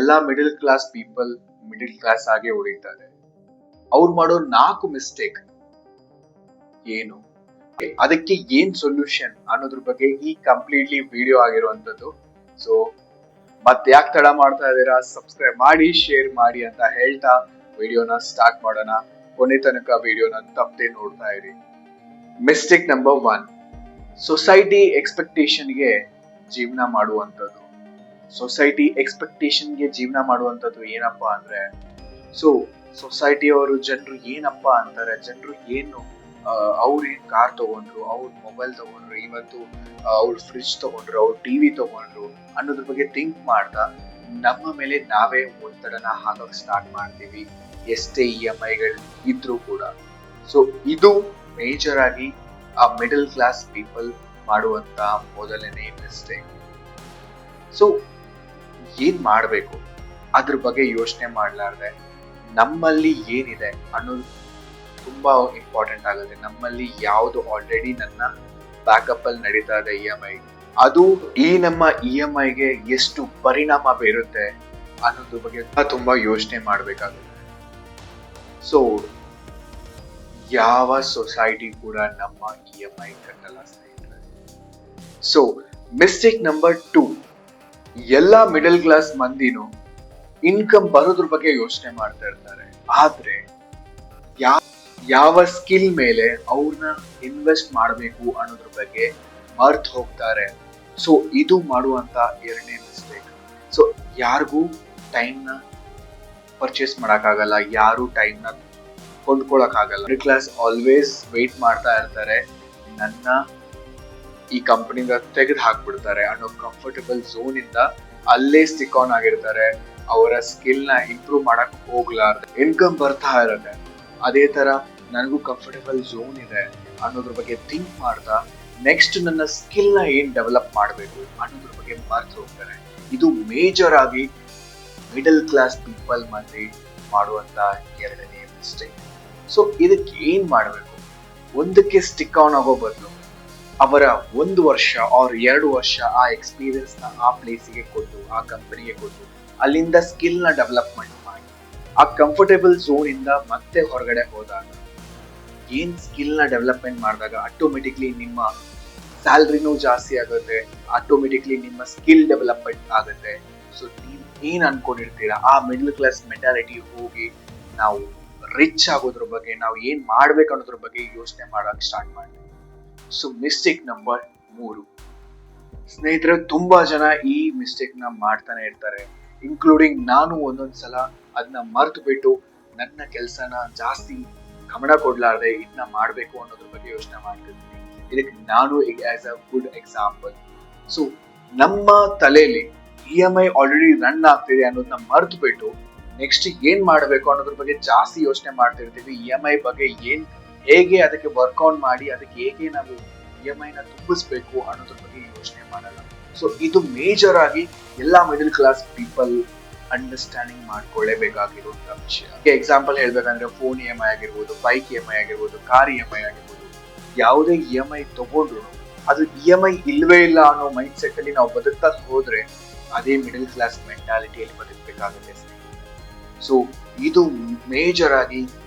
ಎಲ್ಲಾ middle class people middle class ಆಗಿ ಉಳಿತಾರೆ. ಅವ್ರು ಮಾಡೋ 4 ಮಿಸ್ಟೇಕ್ ಏನು, ಅದಕ್ಕೆ ಏನ್ ಸೊಲ್ಯೂಷನ್ ಅನ್ನೋದ್ರ ಬಗ್ಗೆ ಈ ಕಂಪ್ಲೀಟ್ಲಿ ವಿಡಿಯೋ ಆಗಿರುವಂತದ್ದು. ಸೊ ಮತ್ತೆ ಯಾಕೆ ತಡ ಮಾಡ್ತಾ ಇದ್ದೀರಾ, ಸಬ್ಸ್ಕ್ರೈಬ್ ಮಾಡಿ, ಶೇರ್ ಮಾಡಿ ಅಂತ ಹೇಳ್ತಾ ವಿಡಿಯೋನ ಸ್ಟಾರ್ಟ್ ಮಾಡೋಣ. ಕೊನೆ ತನಕ ವಿಡಿಯೋನ ತಪ್ಪದೆ ನೋಡ್ತಾ ಇರಿ. ಮಿಸ್ಟೇಕ್ ನಂಬರ್ 1, ಸೊಸೈಟಿ ಎಕ್ಸ್ಪೆಕ್ಟೇಷನ್ಗೆ ಜೀವನ ಮಾಡುವಂಥದ್ದು. ಸೊಸೈಟಿ ಎಕ್ಸ್ಪೆಕ್ಟೇಷನ್ಗೆ ಜೀವನ ಮಾಡುವಂಥದ್ದು ಏನಪ್ಪಾ ಅಂದ್ರೆ, ಸೊಸೈಟಿಯವರು ಜನರು ಏನಪ್ಪಾ ಅಂತಾರೆ, ಜನರು ಏನು ಅವ್ರು ಏನ್ ಕಾರ್ ತಗೊಂಡ್ರು, ಅವ್ರ ಮೊಬೈಲ್ ತಗೊಂಡ್ರು, ಇವತ್ತು ಅವ್ರ ಫ್ರಿಡ್ಜ್ ತಗೊಂಡ್ರು, ಅವ್ರ ಟಿವಿ ತಗೊಂಡ್ರು ಅನ್ನೋದ್ರ ಬಗ್ಗೆ ಥಿಂಕ್ ಮಾಡ್ತಾ ನಮ್ಮ ಮೇಲೆ ನಾವೇ ಒತ್ತಡನ ಹಾಕಕ್ ಸ್ಟಾರ್ಟ್ ಮಾಡ್ತೀವಿ, ಎಷ್ಟೇ EMIಗಳು ಇದ್ರೂ ಕೂಡ. ಸೊ ಇದು ಮೇಜರ್ ಆಗಿ ಆ ಮಿಡಲ್ ಕ್ಲಾಸ್ ಪೀಪಲ್ ಮಾಡುವಂತ ಮೊದಲನೇ ಮಿಸ್ಟೇಕ್. ಸೊ ಏನ್ ಮಾಡ್ಬೇಕು ಅದ್ರ ಬಗ್ಗೆ ಯೋಚನೆ ಮಾಡ್ಲಾರ್ದೆ ನಮ್ಮಲ್ಲಿ ಏನಿದೆ ಅನ್ನೋದು ತುಂಬಾ ಇಂಪಾರ್ಟೆಂಟ್ ಆಗುತ್ತೆ. ನಮ್ಮಲ್ಲಿ ಯಾವ್ದು ಆಲ್ರೆಡಿ ನನ್ನ ಬ್ಯಾಕಪ್ ಅಲ್ಲಿ ನಡೀತಾ ಇದೆ EMI, ಅದು ಈ ನಮ್ಮ EMIಗೆ ಎಷ್ಟು ಪರಿಣಾಮ ಬೀರುತ್ತೆ ಅನ್ನೋದ್ರ ಬಗ್ಗೆ ತುಂಬಾ ಯೋಚನೆ ಮಾಡ್ಬೇಕಾಗುತ್ತೆ. ಸೊ ಯಾವ ಸೊಸೈಟಿ ಕೂಡ ನಮ್ಮ EMI ಕಟ್ಟಲ್ಲ ಸ್ನೇಹಿತರೆ. ಸೊ ಮಿಸ್ಟೇಕ್ ನಂಬರ್ 2, ಎಲ್ಲಾ ಮಿಡಲ್ ಕ್ಲಾಸ್ ಮಂದಿನೂ ಇನ್ಕಮ್ ಬರೋದ್ರ ಬಗ್ಗೆ ಯೋಚನೆ ಮಾಡ್ತಾ ಇರ್ತಾರೆ, ಆದ್ರೆ ಯಾವ ಸ್ಕಿಲ್ ಮೇಲೆ ಅವ್ರನ್ನ ಇನ್ವೆಸ್ಟ್ ಮಾಡಬೇಕು ಅನ್ನೋದ್ರ ಬಗ್ಗೆ ಮರ್ತ್ ಹೋಗ್ತಾರೆ. ಸೊ ಇದು ಮಾಡುವಂತ ಎರಡನೇ ಮಿಸ್ಟೇಕ್. ಸೊ ಯಾರಿಗೂ ಟೈಮ್ನ ಪರ್ಚೇಸ್ ಮಾಡಕ್ಕಾಗಲ್ಲ, ಯಾರು ಟೈಮ್ನ ಕೊಂಡ್ಕೊಳಕ್ಕಾಗಲ್ಲ. ಮಿಡಲ್ ಕ್ಲಾಸ್ ಆಲ್ವೇಸ್ ವೇಟ್ ಮಾಡ್ತಾ ಇರ್ತಾರೆ, ನನ್ನ ಈ ಕಂಪನಿಯಿಂದ ತೆಗೆದು ಹಾಕ್ಬಿಡ್ತಾರೆ ಅನ್ನೋ ಕಂಫರ್ಟಬಲ್ ಝೋನ್ ಇಂದ ಅಲ್ಲೇ ಸ್ಟಿಕ್ ಆನ್ ಆಗಿರ್ತಾರೆ. ಅವರ ಸ್ಕಿಲ್ ನ ಇಂಪ್ರೂವ್ ಮಾಡಕ್ ಹೋಗ್ಲಾರ್ದೆ ಇನ್ಕಮ್ ಬರ್ತಾ ಇರುತ್ತೆ. ಅದೇ ತರ ನನಗೂ ಕಂಫರ್ಟಬಲ್ ಝೋನ್ ಇದೆ ಅನ್ನೋದ್ರ ಬಗ್ಗೆ ಥಿಂಕ್ ಮಾಡ್ತಾ ನೆಕ್ಸ್ಟ್ ನನ್ನ ಸ್ಕಿಲ್ ನ ಏನ್ ಡೆವಲಪ್ ಮಾಡಬೇಕು ಅನ್ನೋದ್ರ ಬಗ್ಗೆ ಮರ್ತು ಹೋಗ್ತಾರೆ. ಇದು ಮೇಜರ್ ಆಗಿ ಮಿಡಲ್ ಕ್ಲಾಸ್ ಪೀಪಲ್ ಮಂದಿ ಮಾಡುವಂತ ಎರಡನೇ ಮಿಸ್ಟೇಕ್. ಸೊ ಇದಕ್ಕೆ ಏನ್ ಮಾಡಬೇಕು, ಒಂದಕ್ಕೆ ಸ್ಟಿಕ್ ಆನ್ ಆಗೋ ಬದಲು ಅವರ 1 ವರ್ಷ ಆರ್ 2 ವರ್ಷ ಆ ಎಕ್ಸ್ಪೀರಿಯನ್ಸ್ ನ ಆ ಪ್ಲೇಸಿಗೆ ಕೊಟ್ಟು, ಆ ಕಂಪನಿಗೆ ಕೊಟ್ಟು, ಅಲ್ಲಿಂದ ಸ್ಕಿಲ್ ನ ಡೆವಲಪ್ಮೆಂಟ್ ಮಾಡಿ, ಆ ಕಂಫರ್ಟೇಬಲ್ ಝೋನ್ ಇಂದ ಮತ್ತೆ ಹೊರಗಡೆ ಹೋದಾಗ ಏನ್ ಸ್ಕಿಲ್ ನ ಡೆವಲಪ್ಮೆಂಟ್ ಮಾಡಿದಾಗ ಆಟೋಮೆಟಿಕ್ಲಿ ನಿಮ್ಮ ಸ್ಯಾಲ್ರಿನೂ ಜಾಸ್ತಿ ಆಗುತ್ತೆ, ಆಟೋಮೆಟಿಕ್ಲಿ ನಿಮ್ಮ ಸ್ಕಿಲ್ ಡೆವಲಪ್ಮೆಂಟ್ ಆಗುತ್ತೆ. ಸೊ ನೀವು ಏನ್ ಅನ್ಕೊಂಡಿರ್ತೀರಾ ಆ ಮಿಡಲ್ ಕ್ಲಾಸ್ ಮೆಂಟಾಲಿಟಿ ಹೋಗಿ ನಾವು ರಿಚ್ ಆಗೋದ್ರ ಬಗ್ಗೆ, ನಾವು ಏನ್ ಮಾಡ್ಬೇಕು ಅನ್ನೋದ್ರ ಬಗ್ಗೆ ಯೋಚನೆ ಮಾಡಕ್ ಸ್ಟಾರ್ಟ್ ಮಾಡಿ. ಸೊ ಮಿಸ್ಟೇಕ್ ನಂಬರ್ 3, ಸ್ನೇಹಿತರೆ ತುಂಬಾ ಜನ ಈ ಮಿಸ್ಟೇಕ್ ನ ಮಾಡ್ತಾನೆ ಇರ್ತಾರೆ, ಇನ್ಕ್ಲೂಡಿಂಗ್ ನಾನು. ಒಂದೊಂದ್ಸಲ ಅದನ್ನ ಮರ್ತು ಬಿಟ್ಟು ನನ್ನ ಕೆಲ್ಸನ ಜಾಸ್ತಿ ಗಮನ ಕೊಡ್ಲಾರ್ದೆ ಇದನ್ನ ಮಾಡ್ಬೇಕು ಅನ್ನೋದ್ರ ಬಗ್ಗೆ ಯೋಚನೆ ಮಾಡ್ತಿರ್ತೀನಿ. ಇದಕ್ಕೆ ನಾನು as a good example. So ನಮ್ಮ ತಲೆಯಲ್ಲಿ EMI ಆಲ್ರೆಡಿ ರನ್ ಆಗ್ತಿದೆ ಅನ್ನೋದನ್ನ ಮರ್ತು ಬಿಟ್ಟು ನೆಕ್ಸ್ಟ್ ಏನ್ ಮಾಡ್ಬೇಕು ಅನ್ನೋದ್ರ ಬಗ್ಗೆ ಜಾಸ್ತಿ ಯೋಚನೆ ಮಾಡ್ತಿರ್ತೀವಿ. EMI ಬಗ್ಗೆ ಹೇಗೆ ಅದಕ್ಕೆ ವರ್ಕೌಟ್ ಮಾಡಿ ಅದಕ್ಕೆ ಹೇಗೆ ನಾವು EMI ನ ತುಂಬಿಸ್ಬೇಕು ಅನ್ನೋದ್ರ ಬಗ್ಗೆ ಯೋಚನೆ ಮಾಡಲ್ಲ. ಸೊ ಇದು ಮೇಜರ್ ಆಗಿ ಎಲ್ಲಾ ಮಿಡಲ್ ಕ್ಲಾಸ್ ಪೀಪಲ್ ಅಂಡರ್ಸ್ಟ್ಯಾಂಡಿಂಗ್ ಮಾಡ್ಕೊಳ್ಳೇಬೇಕಾಗಿರುವಂತ ವಿಷಯ. ಎಕ್ಸಾಂಪಲ್ ಹೇಳ್ಬೇಕಂದ್ರೆ ಫೋನ್ EMI ಆಗಿರ್ಬೋದು, ಬೈಕ್ EMI ಆಗಿರ್ಬೋದು, ಕಾರ್ EMI ಆಗಿರ್ಬೋದು, ಯಾವುದೇ EMI ತಗೊಂಡ್ರು ಅದು EMI ಇಲ್ವೇ ಇಲ್ಲ ಅನ್ನೋ ಮೈಂಡ್ ಸೆಟ್ ಅಲ್ಲಿ ನಾವು ಬದುಕ್ತಾ ಹೋದ್ರೆ ಅದೇ ಮಿಡಲ್ ಕ್ಲಾಸ್ ಮೆಂಟಾಲಿಟಿಯಲ್ಲಿ ಬದುಕಬೇಕಾಗುತ್ತೆ. ಸೊ ಇದು ಮೇಜರ್ ಆಗಿ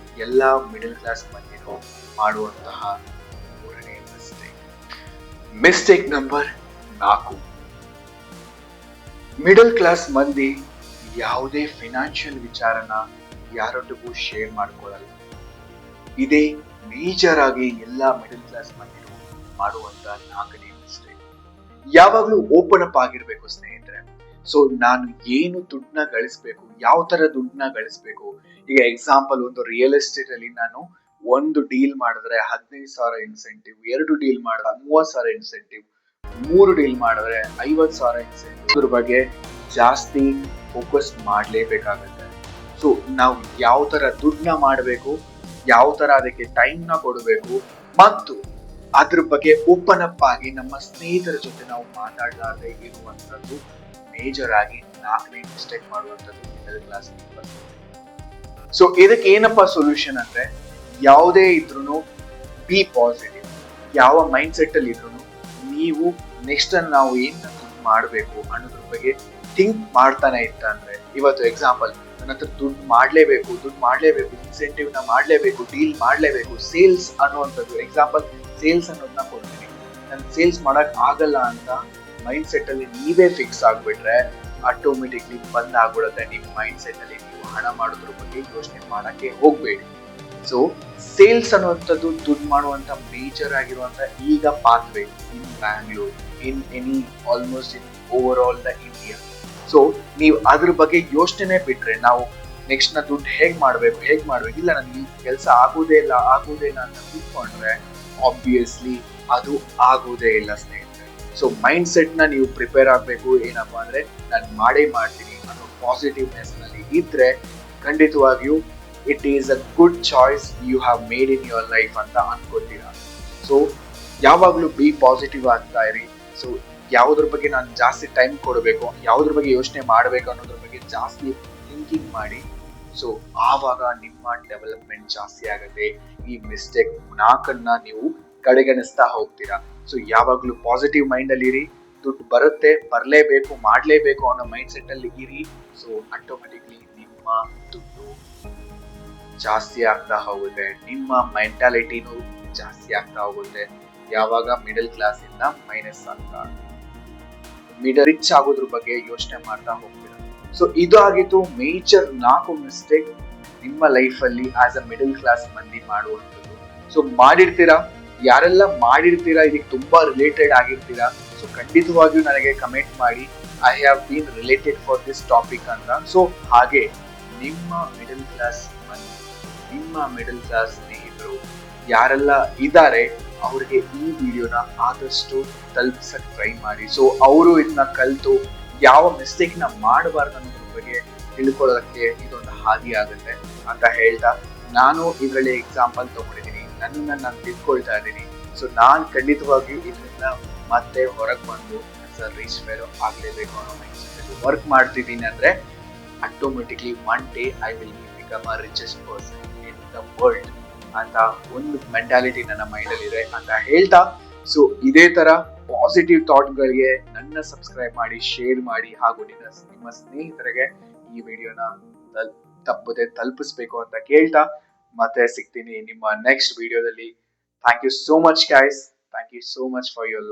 ಎಲ್ಲಾ ಮಿಡಲ್ ಕ್ಲಾಸ್ ಮಂದಿನೂ ಮಾಡುವಂತಹ ಮೂರನೇ mistake. Mistake number 4, middle class ಮಂದಿ ಯಾವುದೇ ಫಿನಾನ್ಷಿಯಲ್ ವಿಚಾರನ ಯಾರೊಟ್ಟಿಗೂ ಶೇರ್ ಮಾಡ್ಕೊಳ್ಳಲ್ಲ. ಇದೇ ಮೇಜರ್ ಆಗಿ ಎಲ್ಲಾ ಮಿಡಲ್ ಕ್ಲಾಸ್ ಮಂದಿನೂ ಮಾಡುವಂತ 4ನೇ ಮಿಸ್ಟೇಕ್. ಯಾವಾಗ್ಲೂ ಓಪನ್ ಅಪ್ ಆಗಿರ್ಬೇಕು ಸ್ನೇಹಿತರೆ. ಸೊ ನಾನು ಏನು ದುಡ್ಡನ್ನ ಗಳಿಸ್ಬೇಕು, ಯಾವ ತರ ದುಡ್ಡನ್ನ ಗಳಿಸ್ಬೇಕು. ಈಗ ಎಕ್ಸಾಂಪಲ್, ಒಂದು ರಿಯಲ್ ಎಸ್ಟೇಟ್ ಅಲ್ಲಿ ನಾನು ಒಂದು ಡೀಲ್ ಮಾಡಿದ್ರೆ 15,000 ಇನ್ಸೆಂಟಿವ್, 2 ಡೀಲ್ ಮಾಡಿದ್ರೆ 30,000 ಇನ್ಸೆಂಟಿವ್, 3 ಡೀಲ್ ಮಾಡಿದ್ರೆ 50,000 ಇನ್ಸೆಂಟಿವ್. ಇದ್ರ ಬಗ್ಗೆ ಜಾಸ್ತಿ ಫೋಕಸ್ ಮಾಡ್ಲೇಬೇಕಾಗತ್ತೆ. ಸೊ ನಾವು ಯಾವ ತರ ದುಡ್ಡನ್ನ ಮಾಡಬೇಕು, ಯಾವ ತರ ಅದಕ್ಕೆ ಟೈಮ್ ನ ಕೊಡಬೇಕು, ಮತ್ತು ಅದ್ರ ಬಗ್ಗೆ ಓಪನ್ ಅಪ್ ಆಗಿ ನಮ್ಮ ಸ್ನೇಹಿತರ ಜೊತೆ ನಾವು ಮಾತಾಡಲಾರದೆ ಇರುವಂತದ್ದು ಮೇಜರ್ ಆಗಿ 4ನೇ ಮಿಸ್ಟೇಕ್ ಮಾಡುವಂತದ್ದು ಮಿಡಲ್ ಕ್ಲಾಸ್ ಪೀಪಲ್. ಸೊ ಇದಕ್ಕೆ ಏನಪ್ಪಾ ಸೊಲ್ಯೂಷನ್ ಅಂದ್ರೆ, ಯಾವುದೇ ಇದ್ರೂ ಬಿ ಪಾಸಿಟಿವ್. ಯಾವ ಮೈಂಡ್ ಸೆಟ್ ಅಲ್ಲಿ ಇದ್ರು ನೀವು ನೆಕ್ಸ್ಟ್ ನಾವು ಏನ್ ಮಾಡಬೇಕು ಅನ್ನೋದ್ರ ಬಗ್ಗೆ ಥಿಂಕ್ ಮಾಡ್ತಾನೆ ಇತ್ತ ಅಂದ್ರೆ, ಇವತ್ತು ಎಕ್ಸಾಂಪಲ್ ನನ್ನ ಹತ್ರ ದುಡ್ಡು ಮಾಡ್ಲೇಬೇಕು, ಇನ್ಸೆಂಟಿವ್ ನ ಮಾಡ್ಲೇಬೇಕು, ಡೀಲ್ ಮಾಡ್ಲೇಬೇಕು, ಸೇಲ್ಸ್ ಅನ್ನುವಂಥದ್ದು ಎಕ್ಸಾಂಪಲ್, ಸೇಲ್ಸ್ ಅನ್ನೋದನ್ನ ಕೊಡ್ತೀನಿ, ನನ್ ಸೇಲ್ಸ್ ಮಾಡಕ್ ಆಗಲ್ಲ ಅಂತ ಮೈಂಡ್ ಸೆಟ್ ಅಲ್ಲಿ ನೀವೇ ಫಿಕ್ಸ್ ಆಗ್ಬಿಟ್ರೆ ಆಟೋಮೆಟಿಕ್ಲಿ ಬಂದ್ ಆಗ್ಬಿಡುತ್ತೆ ನಿಮ್ ಮೈಂಡ್ ಸೆಟ್ ಅಲ್ಲಿ. ನೀವು ಹಣ ಮಾಡೋದ್ರ ಬಗ್ಗೆ ಯೋಚನೆ ಮಾಡಕ್ಕೆ ಹೋಗ್ಬೇಡಿ. ಸೊ ಸೇಲ್ಸ್ ಅನ್ನುವಂಥದ್ದು ದುಡ್ಡು ಮಾಡುವಂತ ಮೇಜರ್ ಆಗಿರುವಂತ ಈಗ pathway in Bangalore, in any almost in over all the India. So ನೀವು ಅದ್ರ ಬಗ್ಗೆ ಯೋಚನೆ ಬಿಟ್ರೆ, ನಾವು ನೆಕ್ಸ್ಟ್ ನ ದುಡ್ಡು ಹೇಗ್ ಮಾಡ್ಬೇಕು ಇಲ್ಲ ನನಗೆ ಈ ಕೆಲಸ ಆಗುದೇ ಇಲ್ಲ ಅಂತ ಕೂತ್ಕೊಂಡ್ರೆ ಆಬ್ವಿಯಸ್ಲಿ ಅದು ಆಗುವುದೇ ಇಲ್ಲ ಸ್ನೇಹಿತರೆ. ಸೊ ಮೈಂಡ್ ಸೆಟ್ ನ ನೀವು ಪ್ರಿಪೇರ್ ಆಗ್ಬೇಕು. ಏನಪ್ಪಾ ಅಂದ್ರೆ ನಾನು ಮಾಡೇ ಮಾಡ್ತೀನಿ ಅನ್ನೋ ಪಾಸಿಟಿವ್ನೆಸ್ ನಲ್ಲಿ ಇದ್ರೆ ಖಂಡಿತವಾಗಿಯೂ it is a good choice you have made in your life ಅಂತ ಅನ್ಕೊಳ್ತೀರಾ. ಸೊ ಯಾವಾಗ್ಲೂ ಬಿ ಪಾಸಿಟಿವ್ ಆಗ್ತಾ ಇರಿ. ಸೊ ಯಾವುದ್ರ ಬಗ್ಗೆ ನಾನು ಜಾಸ್ತಿ ಟೈಮ್ ಕೊಡಬೇಕು, ಯಾವುದ್ರ ಬಗ್ಗೆ ಯೋಚನೆ ಮಾಡಬೇಕು ಅನ್ನೋದ್ರ ಬಗ್ಗೆ ಜಾಸ್ತಿ ಥಿಂಕಿಂಗ್ ಮಾಡಿ. ಸೊ ಆವಾಗ ನಿಮ್ಮ ಡೆವಲಪ್ಮೆಂಟ್ ಜಾಸ್ತಿ ಆಗುತ್ತೆ. ಈ ಮಿಸ್ಟೇಕ್ 4 ನೀವು ಕಡೆಗಣಿಸ್ತಾ ಹೋಗ್ತೀರಾ. ಸೊ ಯಾವಾಗ್ಲೂ ಪಾಸಿಟಿವ್ ಮೈಂಡ್ ಅಲ್ಲಿ ಇರಿ. ದುಡ್ಡು ಬರುತ್ತೆ, ಮಾಡ್ಲೇಬೇಕು ಅನ್ನೋ ಮೈಂಡ್ ಸೆಟ್ ಅಲ್ಲಿ ಇರಿ. ಸೊ ಆಟೋಮೆಟಿಕ್ಲಿ ನಿಮ್ಮ ದುಡ್ಡು ಜಾಸ್ತಿ ಆಗ್ತಾ ಹೋಗುತ್ತೆ, ನಿಮ್ಮ ಮೆಂಟಾಲಿಟಿನೂ ಜಾಸ್ತಿ ಆಗ್ತಾ ಹೋಗುತ್ತೆ. ಯಾವಾಗ ಮಿಡಲ್ ಕ್ಲಾಸ್ ಇಂದ ಮೈನಸ್ ಆಗ್ತಾ ರಿಚ್ ಆಗೋದ್ರ ಬಗ್ಗೆ ಯೋಚನೆ ಮಾಡ್ತಾ ಹೋಗ್ತೀರಾ. ಸೊ ಇದು ಆಗಿತ್ತು ಮೇಜರ್ 4 ಮಿಸ್ಟೇಕ್ ನಿಮ್ಮ ಲೈಫ್ ಅಲ್ಲಿ ಆಸ್ ಅ ಮಿಡಲ್ ಕ್ಲಾಸ್ ಮಂದಿ ಮಾಡುವಂಥದ್ದು. ಸೊ ಯಾರೆಲ್ಲ ಮಾಡಿರ್ತೀರಾ, ಇದಕ್ಕೆ ತುಂಬಾ ರಿಲೇಟೆಡ್ ಆಗಿರ್ತೀರಾ, ಸೊ ಖಂಡಿತವಾಗಿಯೂ ನನಗೆ ಕಮೆಂಟ್ ಮಾಡಿ I have been related for this topic ಅಂತ. ಸೊ ಹಾಗೆ ನಿಮ್ಮ ಮಿಡಲ್ ಕ್ಲಾಸ್ ಸ್ನೇಹಿತರು ಯಾರೆಲ್ಲ ಇದ್ದಾರೆ ಅವ್ರಿಗೆ ಈ ವಿಡಿಯೋನ ಆದಷ್ಟು ತಲುಪಿಸಕ್ ಟ್ರೈ ಮಾಡಿ. ಸೊ ಅವರು ಇದನ್ನ ಕಲಿತು ಯಾವ ಮಿಸ್ಟೇಕ್ ನ ಮಾಡಬಾರ್ದು ಅನ್ನೋದ್ರ ಬಗ್ಗೆ ತಿಳ್ಕೊಳ್ಳೋದಕ್ಕೆ ಇದೊಂದು ಹಾದಿ ಆಗುತ್ತೆ ಅಂತ ಹೇಳ್ತಾ, ನಾನು ಇದರಲ್ಲಿ ಎಕ್ಸಾಂಪಲ್ ತಗೊಂಡಿದ್ದೀನಿ, ನನ್ನನ್ನ ನಾನು ತಿಳ್ಕೊಳ್ತಾ ಇದ್ದೀನಿ. ಸೊ ನಾನ್ ಖಂಡಿತವಾಗಿಯೂ ಇದರಿಂದ ಮತ್ತೆ ಹೊರಗೆ ಬಂದು ರೀಚ್ ಫೇರೋ ಆಗ್ಲೇಬೇಕು ಅನ್ನೋ ಮೈಂಡ್ ವರ್ಕ್ ಮಾಡ್ತಿದ್ದೀನಿ ಅಂದ್ರೆ automatically one day I will become a richest person in the world ಅಂತ ಒಂದು ಮೆಂಟಾಲಿಟಿ ನನ್ನ ಮೈಂಡ್ ಅಲ್ಲಿ ಇದೆ ಅಂತ ಹೇಳ್ತಾ, ಸೊ ಇದೇ ತರ ಪಾಸಿಟಿವ್ ಥಾಟ್ ಗಳಿಗೆ ನನ್ನ ಸಬ್ಸ್ಕ್ರೈಬ್ ಮಾಡಿ, ಶೇರ್ ಮಾಡಿ, ಹಾಗೂ ನಿಮ್ಮ ಸ್ನೇಹಿತರಿಗೆ ಈ ವಿಡಿಯೋನ ತಪ್ಪದೆ ತಲುಪಿಸ್ಬೇಕು ಅಂತ ಕೇಳ್ತಾ ಮತ್ತೆ ಸಿಗ್ತೀನಿ ನಿಮ್ಮ ನೆಕ್ಸ್ಟ್ ವಿಡಿಯೋದಲ್ಲಿ. Thank you so much guys, thank you so much for your love.